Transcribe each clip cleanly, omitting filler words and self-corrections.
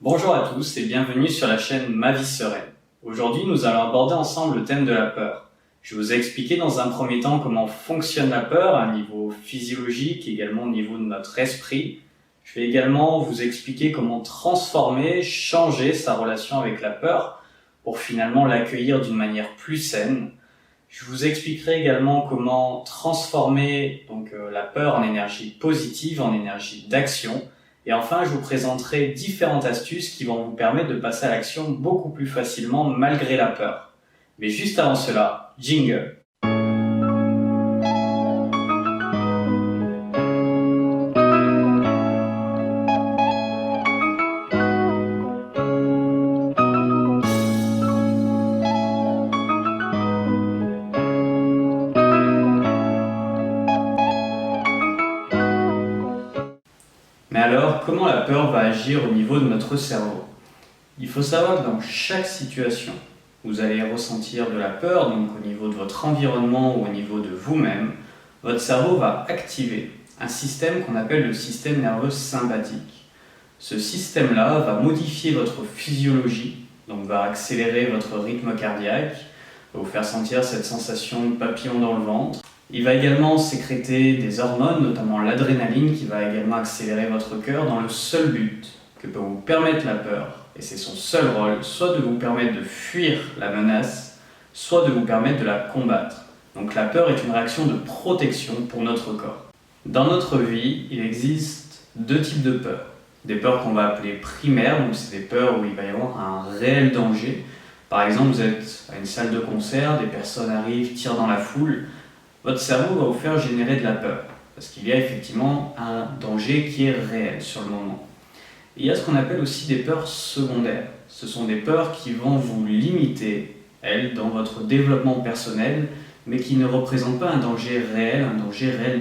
Bonjour à tous et bienvenue sur la chaîne Ma Vie Sereine. Aujourd'hui, nous allons aborder ensemble le thème de la peur. Je vais vous expliquer dans un premier temps comment fonctionne la peur à un niveau physiologique, également au niveau de notre esprit. Je vais également vous expliquer comment transformer, changer sa relation avec la peur pour finalement l'accueillir d'une manière plus saine. Je vous expliquerai également comment transformer la peur en énergie positive, en énergie d'action. Et enfin, je vous présenterai différentes astuces qui vont vous permettre de passer à l'action beaucoup plus facilement malgré la peur. Mais juste avant cela, jingle. Mais alors, comment la peur va agir au niveau de notre cerveau? Il faut savoir que dans chaque situation, vous allez ressentir de la peur, donc au niveau de votre environnement ou au niveau de vous-même, votre cerveau va activer un système qu'on appelle le système nerveux sympathique. Ce système-là va modifier votre physiologie, donc va accélérer votre rythme cardiaque, va vous faire sentir cette sensation de papillon dans le ventre. Il va également sécréter des hormones, notamment l'adrénaline, qui va également accélérer votre cœur dans le seul but que peut vous permettre la peur, et c'est son seul rôle, soit de vous permettre de fuir la menace, soit de vous permettre de la combattre. Donc la peur est une réaction de protection pour notre corps. Dans notre vie, il existe deux types de peurs. Des peurs qu'on va appeler primaires, donc c'est des peurs où il va y avoir un réel danger. Par exemple, vous êtes à une salle de concert, des personnes arrivent, tirent dans la foule. Votre cerveau va vous faire générer de la peur, parce qu'il y a effectivement un danger qui est réel sur le moment. Et il y a ce qu'on appelle aussi des peurs secondaires. Ce sont des peurs qui vont vous limiter, elles, dans votre développement personnel, mais qui ne représentent pas un danger réel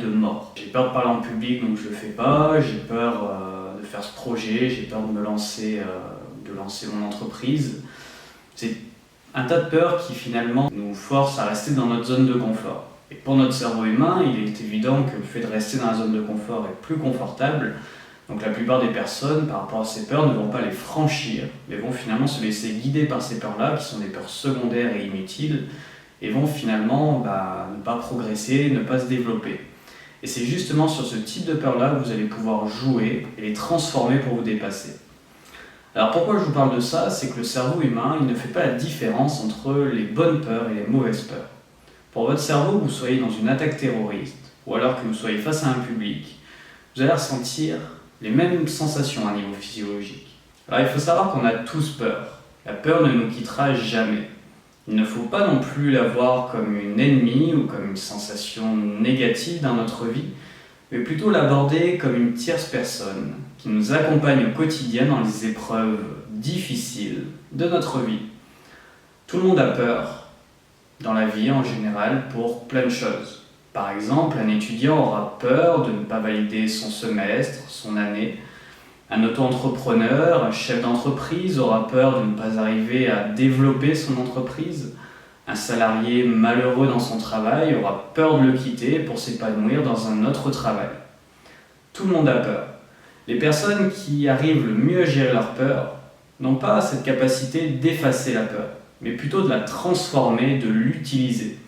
de mort. J'ai peur de parler en public, donc je le fais pas. J'ai peur de faire ce projet, j'ai peur de me lancer, de lancer mon entreprise. C'est un tas de peurs qui finalement nous forcent à rester dans notre zone de confort. Et pour notre cerveau humain, il est évident que le fait de rester dans la zone de confort est plus confortable. Donc la plupart des personnes, par rapport à ces peurs, ne vont pas les franchir, mais vont finalement se laisser guider par ces peurs-là, qui sont des peurs secondaires et inutiles, et vont finalement ne pas progresser, ne pas se développer. Et c'est justement sur ce type de peurs-là que vous allez pouvoir jouer et les transformer pour vous dépasser. Alors pourquoi je vous parle de ça? C'est que le cerveau humain, il ne fait pas la différence entre les bonnes peurs et les mauvaises peurs. Pour votre cerveau, que vous soyez dans une attaque terroriste, ou alors que vous soyez face à un public, vous allez ressentir les mêmes sensations à un niveau physiologique. Alors il faut savoir qu'on a tous peur. La peur ne nous quittera jamais. Il ne faut pas non plus la voir comme une ennemie ou comme une sensation négative dans notre vie, mais plutôt l'aborder comme une tierce personne qui nous accompagne au quotidien dans les épreuves difficiles de notre vie. Tout le monde a peur dans la vie en général pour plein de choses. Par exemple, un étudiant aura peur de ne pas valider son semestre, son année. Un auto-entrepreneur, un chef d'entreprise aura peur de ne pas arriver à développer son entreprise. Un salarié malheureux dans son travail aura peur de le quitter pour s'épanouir dans un autre travail. Tout le monde a peur. Les personnes qui arrivent le mieux à gérer leur peur n'ont pas cette capacité d'effacer la peur, mais plutôt de la transformer, de l'utiliser.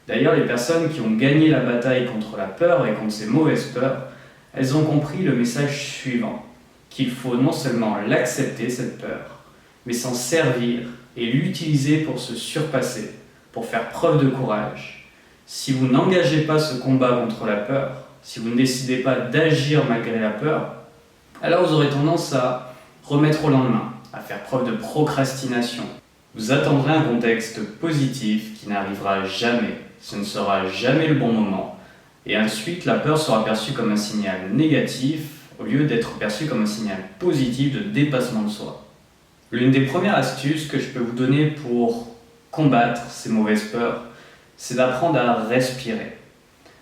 D'ailleurs, les personnes qui ont gagné la bataille contre la peur et contre ces mauvaises peurs, elles ont compris le message suivant, qu'il faut non seulement l'accepter, cette peur, mais s'en servir et l'utiliser pour se surpasser, pour faire preuve de courage. Si vous n'engagez pas ce combat contre la peur, si vous ne décidez pas d'agir malgré la peur, alors vous aurez tendance à remettre au lendemain, à faire preuve de procrastination. Vous attendrez un contexte positif qui n'arrivera jamais. Ce ne sera jamais le bon moment. Et ensuite, la peur sera perçue comme un signal négatif au lieu d'être perçue comme un signal positif de dépassement de soi. L'une des premières astuces que je peux vous donner pour combattre ces mauvaises peurs, c'est d'apprendre à respirer.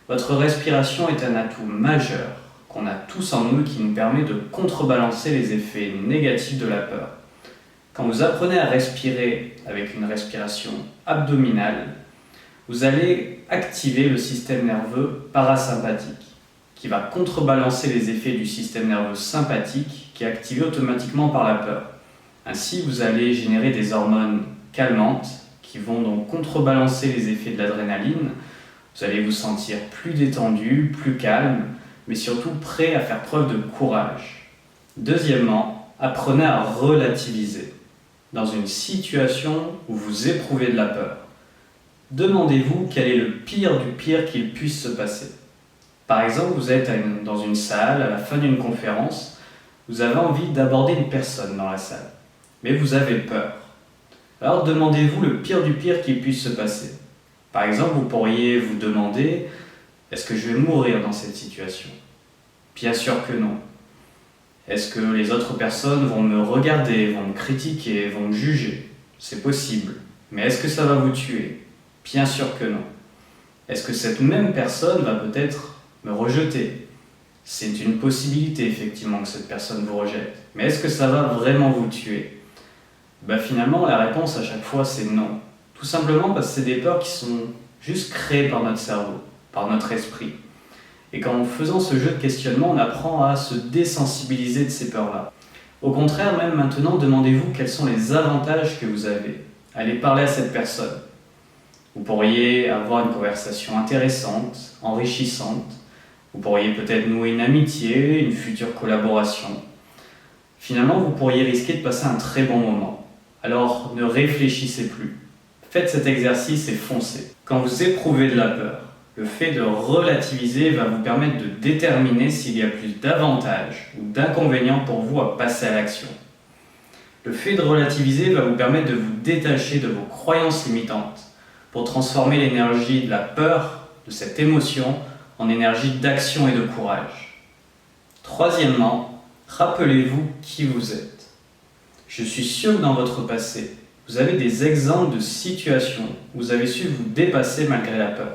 Votre respiration est un atout majeur qu'on a tous en nous qui nous permet de contrebalancer les effets négatifs de la peur. Quand vous apprenez à respirer avec une respiration abdominale, vous allez activer le système nerveux parasympathique qui va contrebalancer les effets du système nerveux sympathique qui est activé automatiquement par la peur. Ainsi, vous allez générer des hormones calmantes qui vont donc contrebalancer les effets de l'adrénaline. Vous allez vous sentir plus détendu, plus calme, mais surtout prêt à faire preuve de courage. Deuxièmement, apprenez à relativiser. Dans une situation où vous éprouvez de la peur, demandez-vous quel est le pire du pire qu'il puisse se passer. Par exemple, vous êtes dans une salle, à la fin d'une conférence, vous avez envie d'aborder une personne dans la salle, mais vous avez peur. Alors demandez-vous le pire du pire qui puisse se passer. Par exemple, vous pourriez vous demander, est-ce que je vais mourir dans cette situation? Bien sûr que non. Est-ce que les autres personnes vont me regarder, vont me critiquer, vont me juger? C'est possible. Mais est-ce que ça va vous tuer? Bien sûr que non. Est-ce que cette même personne va peut-être me rejeter? C'est une possibilité effectivement que cette personne vous rejette. Mais est-ce que ça va vraiment vous tuer? Finalement, la réponse à chaque fois c'est non. Tout simplement parce que c'est des peurs qui sont juste créées par notre cerveau, par notre esprit. Et qu'en faisant ce jeu de questionnement, on apprend à se désensibiliser de ces peurs-là. Au contraire, même maintenant, demandez-vous quels sont les avantages que vous avez. Allez parler à cette personne. Vous pourriez avoir une conversation intéressante, enrichissante. Vous pourriez peut-être nouer une amitié, une future collaboration. Finalement, vous pourriez risquer de passer un très bon moment. Alors, ne réfléchissez plus. Faites cet exercice et foncez. Quand vous éprouvez de la peur, le fait de relativiser va vous permettre de déterminer s'il y a plus d'avantages ou d'inconvénients pour vous à passer à l'action. Le fait de relativiser va vous permettre de vous détacher de vos croyances limitantes pour transformer l'énergie de la peur, de cette émotion, en énergie d'action et de courage. Troisièmement, rappelez-vous qui vous êtes. Je suis sûr que dans votre passé, vous avez des exemples de situations où vous avez su vous dépasser malgré la peur.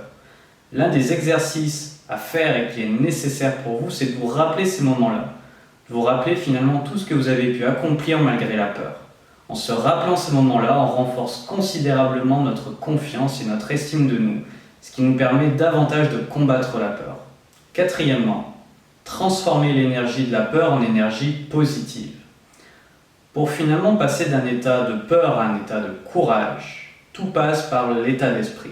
L'un des exercices à faire et qui est nécessaire pour vous, c'est de vous rappeler ces moments-là. De vous rappeler finalement tout ce que vous avez pu accomplir malgré la peur. En se rappelant ces moments-là, on renforce considérablement notre confiance et notre estime de nous, ce qui nous permet davantage de combattre la peur. Quatrièmement, transformer l'énergie de la peur en énergie positive. Pour finalement passer d'un état de peur à un état de courage, tout passe par l'état d'esprit.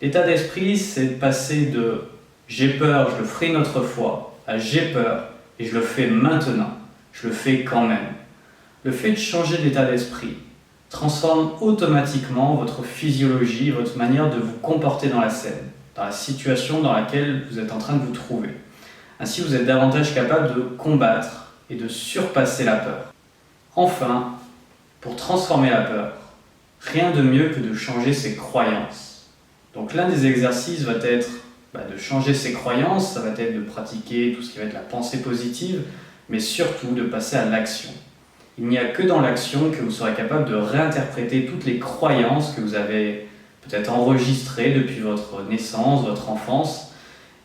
L'état d'esprit, c'est de passer de « j'ai peur, je le ferai une autre fois » à « j'ai peur et je le fais maintenant, je le fais quand même ». Le fait de changer d'état d'esprit transforme automatiquement votre physiologie, votre manière de vous comporter dans la scène, dans la situation dans laquelle vous êtes en train de vous trouver. Ainsi, vous êtes davantage capable de combattre et de surpasser la peur. Enfin, pour transformer la peur, rien de mieux que de changer ses croyances. Donc l'un des exercices va être de changer ses croyances, ça va être de pratiquer tout ce qui va être la pensée positive, mais surtout de passer à l'action. Il n'y a que dans l'action que vous serez capable de réinterpréter toutes les croyances que vous avez peut-être enregistrées depuis votre naissance, votre enfance,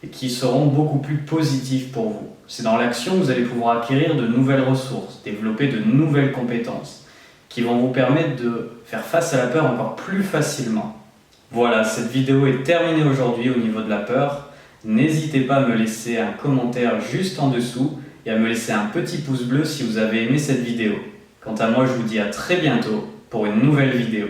et qui seront beaucoup plus positives pour vous. C'est dans l'action que vous allez pouvoir acquérir de nouvelles ressources, développer de nouvelles compétences, qui vont vous permettre de faire face à la peur encore plus facilement. Voilà, cette vidéo est terminée aujourd'hui au niveau de la peur. N'hésitez pas à me laisser un commentaire juste en dessous et à me laisser un petit pouce bleu si vous avez aimé cette vidéo. Quant à moi, je vous dis à très bientôt pour une nouvelle vidéo.